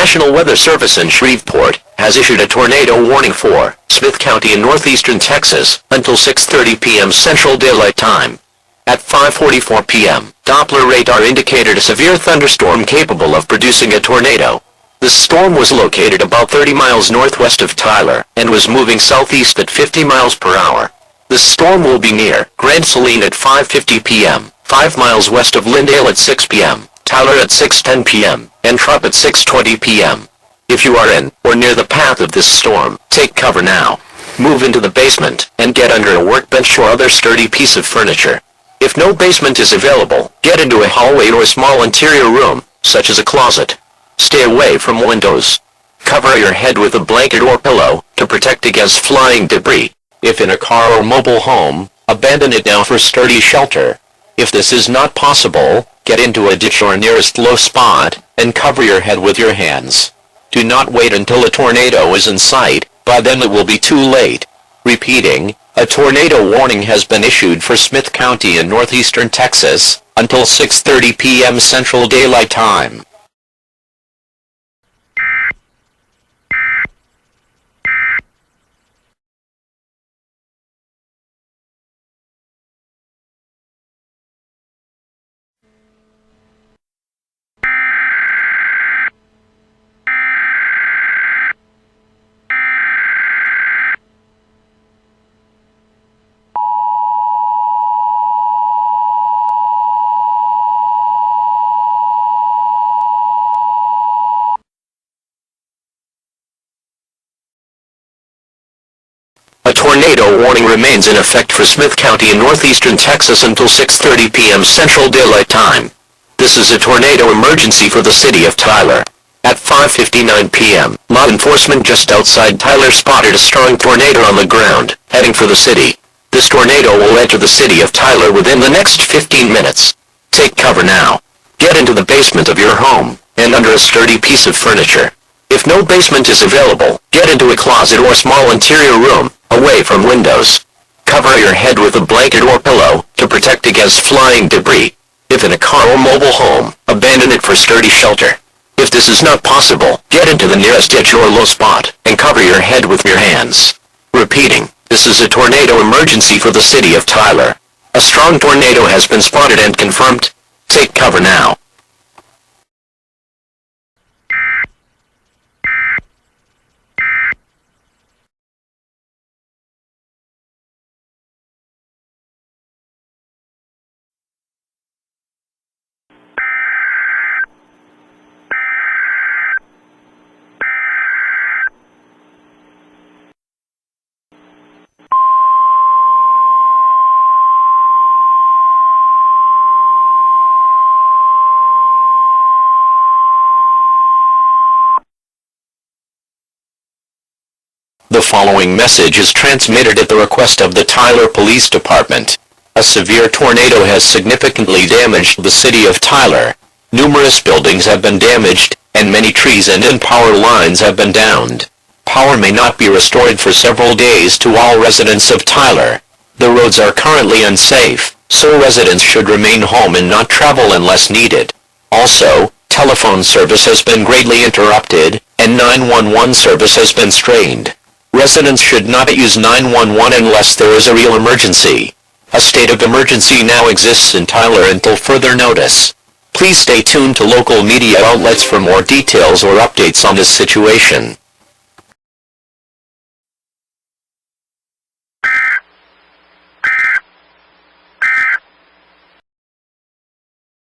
National Weather Service in Shreveport has issued a tornado warning for Smith County in northeastern Texas until 6:30 p.m. Central Daylight Time. At 5:44 p.m., Doppler radar indicated a severe thunderstorm capable of producing a tornado. The storm was located about 30 miles northwest of Tyler and was moving southeast at 50 miles per hour. The storm will be near Grand Saline at 5:50 p.m., 5 miles west of Lindale at 6 p.m., Tyler at 6:10 p.m., and Trop at 6:20 p.m. If you are in or near the path of this storm, take cover now. Move into the basement and get under a workbench or other sturdy piece of furniture. If no basement is available, get into a hallway or a small interior room, such as a closet. Stay away from windows. Cover your head with a blanket or pillow to protect against flying debris. If in a car or mobile home, abandon it now for sturdy shelter. If this is not possible, get into a ditch or nearest low spot and cover your head with your hands. Do not wait until a tornado is in sight, by then it will be too late. Repeating, a tornado warning has been issued for Smith County in northeastern Texas until 6:30 p.m. Central Daylight Time. A tornado warning remains in effect for Smith County in northeastern Texas until 6:30 p.m. Central Daylight Time. This is a tornado emergency for the city of Tyler. At 5:59 p.m., law enforcement just outside Tyler spotted a strong tornado on the ground, heading for the city. This tornado will enter the city of Tyler within the next 15 minutes. Take cover now. Get into the basement of your home, and under a sturdy piece of furniture. If no basement is available, get into a closet or small interior room, away from windows. Cover your head with a blanket or pillow to protect against flying debris. If in a car or mobile home, abandon it for sturdy shelter. If this is not possible, get into the nearest ditch or low spot and cover your head with your hands. Repeating, this is a tornado emergency for the city of Tyler. A strong tornado has been spotted and confirmed. Take cover now. The following message is transmitted at the request of the Tyler Police Department. A severe tornado has significantly damaged the city of Tyler. Numerous buildings have been damaged, and many trees and power lines have been downed. Power may not be restored for several days to all residents of Tyler. The roads are currently unsafe, so residents should remain home and not travel unless needed. Also, telephone service has been greatly interrupted, and 911 service has been strained. Residents should not use 911 unless there is a real emergency. A state of emergency now exists in Tyler until further notice. Please stay tuned to local media outlets for more details or updates on this situation.